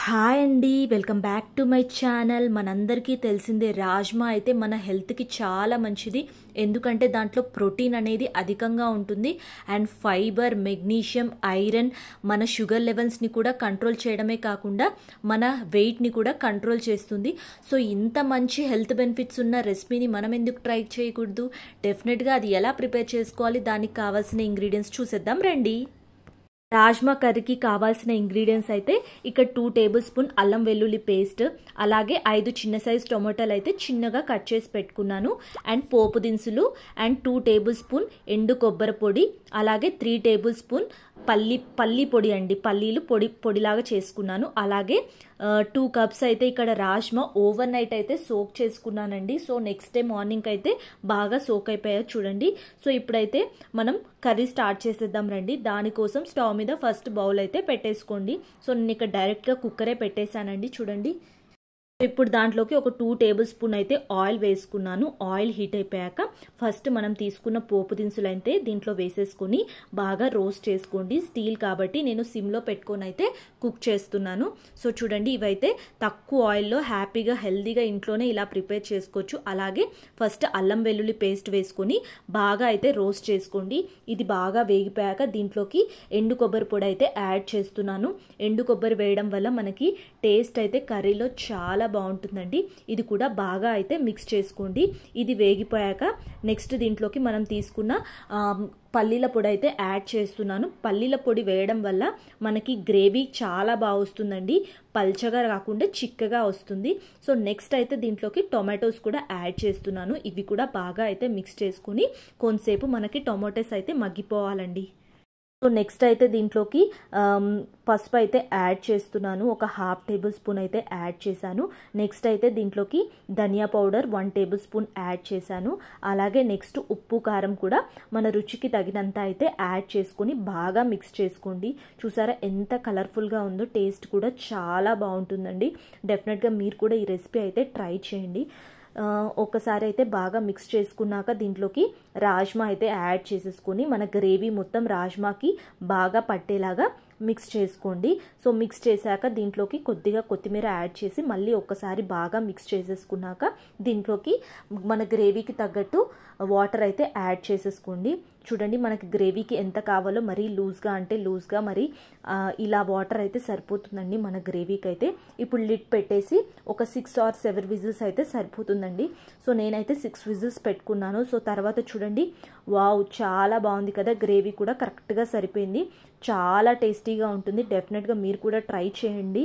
Hi అండి, welcome back to my channel. మనందరికీ తెలిసిందే రాజ్మా అయితే మన హెల్త్కి చాలా మంచిది. ఎందుకంటే దాంట్లో ప్రోటీన్ అనేది అధికంగా ఉంటుంది అండ్ ఫైబర్, మెగ్నీషియం, ఐరన్ మన షుగర్ లెవెల్స్ని కూడా కంట్రోల్ చేయడమే కాకుండా మన వెయిట్ని కూడా కంట్రోల్ చేస్తుంది. సో ఇంత మంచి హెల్త్ బెనిఫిట్స్ ఉన్న రెసిపీని మనం ఎందుకు ట్రై చేయకూడదు? డెఫినెట్గా అది ఎలా ప్రిపేర్ చేసుకోవాలి, దానికి కావాల్సిన ఇంగ్రీడియంట్స్ చూసేద్దాం రండి. రాజ్మా కర్రీకి కావాల్సిన ఇంగ్రీడియంట్స్ అయితే ఇక్కడ 2 టేబుల్ స్పూన్ అల్లం వెల్లుల్లి పేస్ట్, అలాగే 5 చిన్న సైజ్ టొమాటోలు అయితే చిన్నగా కట్ చేసి పెట్టుకున్నాను అండ్ పోపు దినుసులు అండ్ 2 టేబుల్ స్పూన్ ఎండు కొబ్బరి పొడి, అలాగే 3 టేబుల్ స్పూన్ పల్లి పొడి అండి, పల్లీలు పొడిలాగా చేసుకున్నాను. అలాగే 2 కప్స్ అయితే ఇక్కడ రాజ్మా ఓవర్ నైట్ అయితే సోక్ చేసుకున్నానండి. సో నెక్స్ట్ డే మార్నింగ్ అయితే బాగా సోక్ అయిపోయాయి చూడండి. సో ఇప్పుడైతే మనం కర్రీ స్టార్ట్ చేసేద్దాం రండి. దానికోసం స్టవ్ మీద ఫస్ట్ బౌల్ అయితే పెట్టేసుకోండి. సో నేను ఇక్కడ డైరెక్ట్గా కుక్కరే పెట్టేశానండి చూడండి. ఇప్పుడు దాంట్లోకి ఒక 2 టేబుల్ స్పూన్ అయితే ఆయిల్ వేసుకున్నాను. ఆయిల్ హీట్ అయిపోయాక ఫస్ట్ మనం తీసుకున్న పోపు దినుసులు అయితే దీంట్లో వేసేసుకొని బాగా రోస్ట్ చేసుకోండి. స్టీల్ కాబట్టి నేను సిమ్లో పెట్టుకొని అయితే కుక్ చేస్తున్నాను. సో చూడండి, ఇవైతే తక్కువ ఆయిల్లో హ్యాపీగా హెల్దీగా ఇంట్లోనే ఇలా ప్రిపేర్ చేసుకోవచ్చు. అలాగే ఫస్ట్ అల్లం వెల్లుల్లి పేస్ట్ వేసుకొని బాగా అయితే రోస్ట్ చేసుకోండి. ఇది బాగా వేగిపోయాక దీంట్లోకి ఎండు కొబ్బరి పొడి అయితే యాడ్ చేస్తున్నాను. ఎండు కొబ్బరి వేయడం వల్ల మనకి టేస్ట్ అయితే కర్రీలో చాలా బాగుంటుందండి. ఇది కూడా బాగా అయితే మిక్స్ చేసుకోండి. ఇది వేగిపోయాక నెక్స్ట్ దీంట్లోకి మనం తీసుకున్న పల్లీల పొడి అయితే యాడ్ చేస్తున్నాను. పల్లీల పొడి వేయడం వల్ల మనకి గ్రేవీ చాలా బాగా వస్తుందండి, పల్చగా కాకుండా చిక్కగా వస్తుంది. సో నెక్స్ట్ అయితే దీంట్లోకి టొమాటోస్ కూడా యాడ్ చేస్తున్నాను. ఇవి కూడా బాగా అయితే మిక్స్ చేసుకుని కొంతసేపు మనకి టొమాటోస్ అయితే మగ్గిపోవాలండి. సో నెక్స్ట్ అయితే దీంట్లోకి పసుపు అయితే యాడ్ చేస్తున్నాను. ఒక 1/2 టేబుల్ స్పూన్ అయితే యాడ్ చేశాను. నెక్స్ట్ అయితే దీంట్లోకి ధనియా పౌడర్ 1 టేబుల్ స్పూన్ యాడ్ చేశాను. అలాగే నెక్స్ట్ ఉప్పు, కారం కూడా మన రుచికి తగినంత అయితే యాడ్ చేసుకొని బాగా మిక్స్ చేసుకోండి. చూసారా ఎంత కలర్ఫుల్గా ఉందో, టేస్ట్ కూడా చాలా బాగుంటుందండి. డెఫినెట్గా మీరు కూడా ఈ రెసిపీ అయితే ట్రై చేయండి. ఒకసారి అయితే బాగా మిక్స్ చేసుకున్నాక దీంట్లోకి రాజ్మా అయితే యాడ్ చేసేసుకొని మన గ్రేవీ మొత్తం రాజ్మాకి బాగా పట్టేలాగా మిక్స్ చేసుకోండి. సో మిక్స్ చేశాక దీంట్లోకి కొద్దిగా కొత్తిమీర యాడ్ చేసి మళ్ళీ ఒక్కసారి బాగా మిక్స్ చేసేసుకున్నాక దీంట్లోకి మన గ్రేవీకి తగ్గట్టు వాటర్ అయితే యాడ్ చేసేసుకోండి. చూడండి, మనకి గ్రేవీకి ఎంత కావాలో, మరీ లూజ్గా అంటే లూజ్గా, మరి ఇలా వాటర్ అయితే సరిపోతుందండి మన గ్రేవీకి అయితే. ఇప్పుడు లిడ్ పెట్టేసి ఒక 6 or 7 విజిల్స్ అయితే సరిపోతుందండి. సో నేనైతే 6 విజిల్స్ పెట్టుకున్నాను. సో తర్వాత చూడండి, వావ్ చాలా బాగుంది కదా, గ్రేవీ కూడా కరెక్ట్గా సరిపోయింది. చాలా టేస్టీగా ఉంటుంది. డెఫినెట్గా మీరు కూడా ట్రై చేయండి.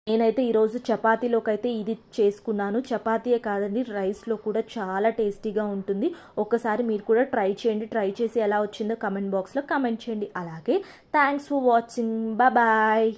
నేనైతే ఈరోజు చపాతీలోకి అయితే ఇది చేసుకున్నాను. చపాతీయే కాదండి, రైస్లో కూడా చాలా టేస్టీగా ఉంటుంది. ఒక్కసారి మీరు కూడా ట్రై చేయండి. ట్రై చేసి ఎలా వచ్చిందో కమెంట్ బాక్స్లో కమెంట్ చేయండి. అలాగే థ్యాంక్స్ ఫర్ వాచింగ్. బాయ్.